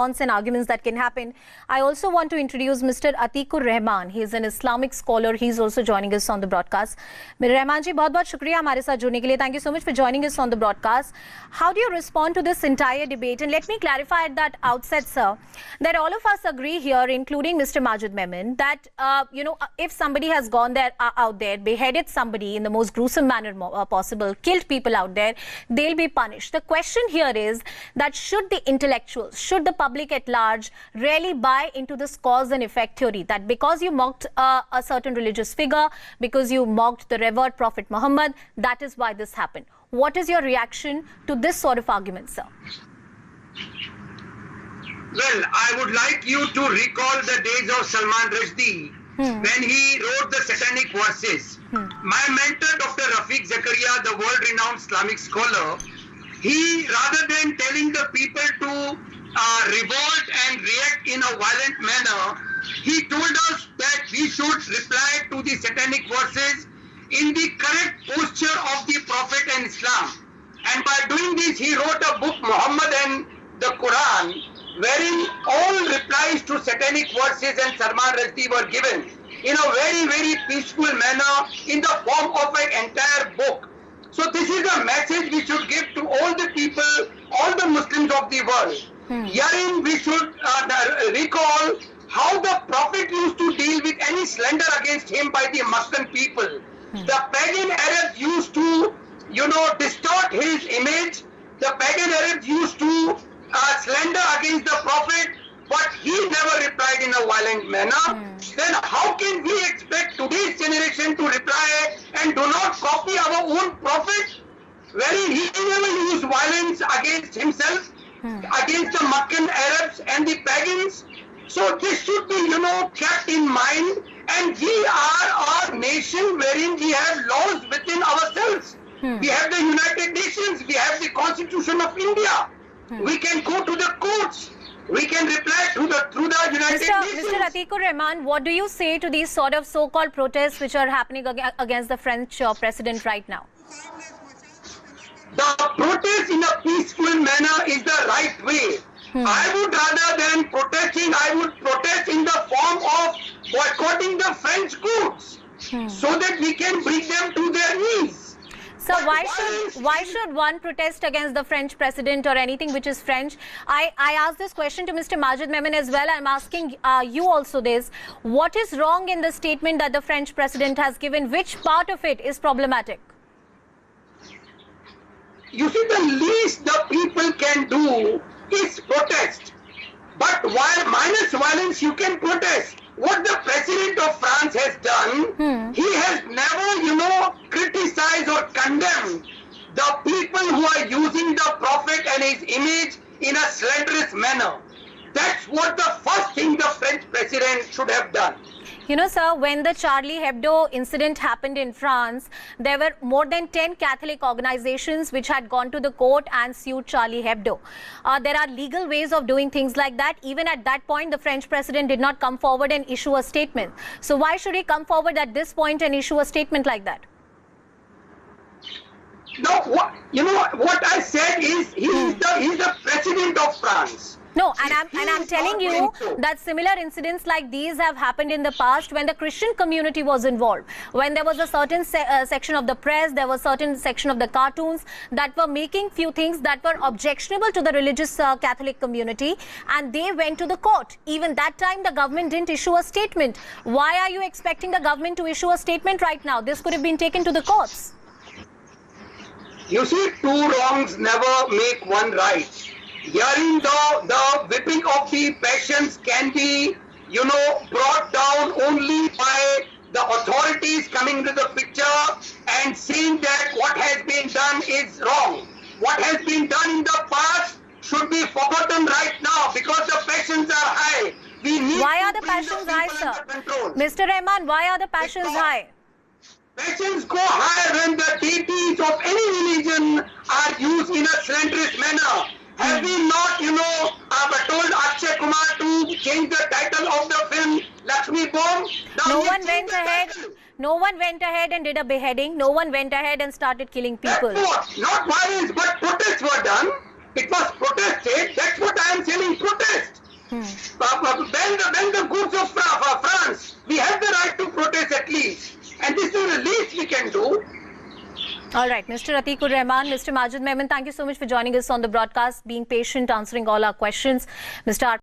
and arguments that can happen. I also want to introduce Mr. Atikur Rahman. He is an Islamic scholar. He is also joining us on the broadcast. Mr. Rahman ji, बहुत-बहुत शुक्रिया हमारे साथ जुड़ने के लिए. Thank you so much for joining us on the broadcast. How do you respond to this entire debate? And let me clarify at that outset, sir, that all of us agree here, including Mr. Majid Memon, that if somebody has gone there out there, beheaded somebody in the most gruesome manner possible, killed people out there, they'll be punished. The question here is that should the intellectuals, should the public at large really buy into this cause and effect theory that because you mocked a certain religious figure, because you mocked the revered Prophet Muhammad, that is why this happened? What is your reaction to this sort of argument, sir? Well, I would like you to recall the days of Salman Rushdie when he wrote the satanic verses. My mentor, Dr. Rafiq Zakaria, the world-renowned Islamic scholar, he, rather than telling the people to revolt and react in a violent manner, he told us that we should reply to the satanic verses in the correct posture of the Prophet and Islam. And by doing this, he wrote a book, Muhammad and the Quran, wherein all replies to satanic verses and Salman Rushdie were given in a very, very peaceful manner in the form of an entire book. So this is a message we should give to all the people, all the Muslims of the world. Herein we should recall how the Prophet used to deal with any slander against him by the Muslim people. The pagan Arabs used to, distort his image. The pagan Arabs used to slander against the Prophet, but he never replied in a violent manner. Then how can we expect today's generation to reply and do not copy our own Prophet, wherein he never used violence against himself, against the Meccan Arabs and the pagans? So this should be, kept in mind. And we are a nation wherein we have laws within ourselves. We have the United Nations, we have the Constitution of India. We can go to the courts. We can reply through the United Nations. Mr. Atikur Rahman, what do you say to these sort of so-called protests which are happening against the French president right now? The protest in a peaceful manner is the right way. I would, rather than protesting, I would protest in the form of boycotting the French goods so that we can bring them to their knees. So why should one protest against the French president or anything which is French? I asked this question to Mr. Majid Memon as well. I'm asking you also this. What is wrong in the statement that the French president has given? Which part of it is problematic? You see, the least the people can do is protest. But while minus violence, you can protest. What the president of France has done, he has never, criticized or condemned the people who are using the Prophet and his image in a slanderous manner. That's what the first thing the French president should have done. Sir, when the Charlie Hebdo incident happened in France, there were more than 10 Catholic organizations which had gone to the court and sued Charlie Hebdo. There are legal ways of doing things like that. Even at that point, the French president did not come forward and issue a statement. So why should he come forward at this point and issue a statement like that? No, what I said is he's the president of France. No, and I'm telling you that similar incidents like these have happened in the past when the Christian community was involved. When there was a certain section of the press, there was a certain section of the cartoons that were making few things that were objectionable to the religious Catholic community, and they went to the court. Even that time, the government didn't issue a statement. Why are you expecting the government to issue a statement right now? This could have been taken to the courts. You see, two wrongs never make one right. Herein the whipping of the passions can be, brought down only by the authorities coming to the picture and saying that what has been done is wrong. What has been done in the past should be forgotten right now because the passions are high. Why are the passions high, sir? Mr. Rahman, why are the passions high? Passions go high when the deities of any religion are used in a slanderous manner. Have we not, told Akshay Kumar to change the title of the film Lakshmi Bomb? No one went ahead. No one went ahead and did a beheading. No one went ahead and started killing people. Not violence, but protests were done. It was protested. That's what I am saying. Protest. When the goods of France, we have the right to protest at least, and this is the least we can do. All right, Mr. Atikur Rahman, Mr. Majid Memon, thank you so much for joining us on the broadcast, being patient, answering all our questions. Mr.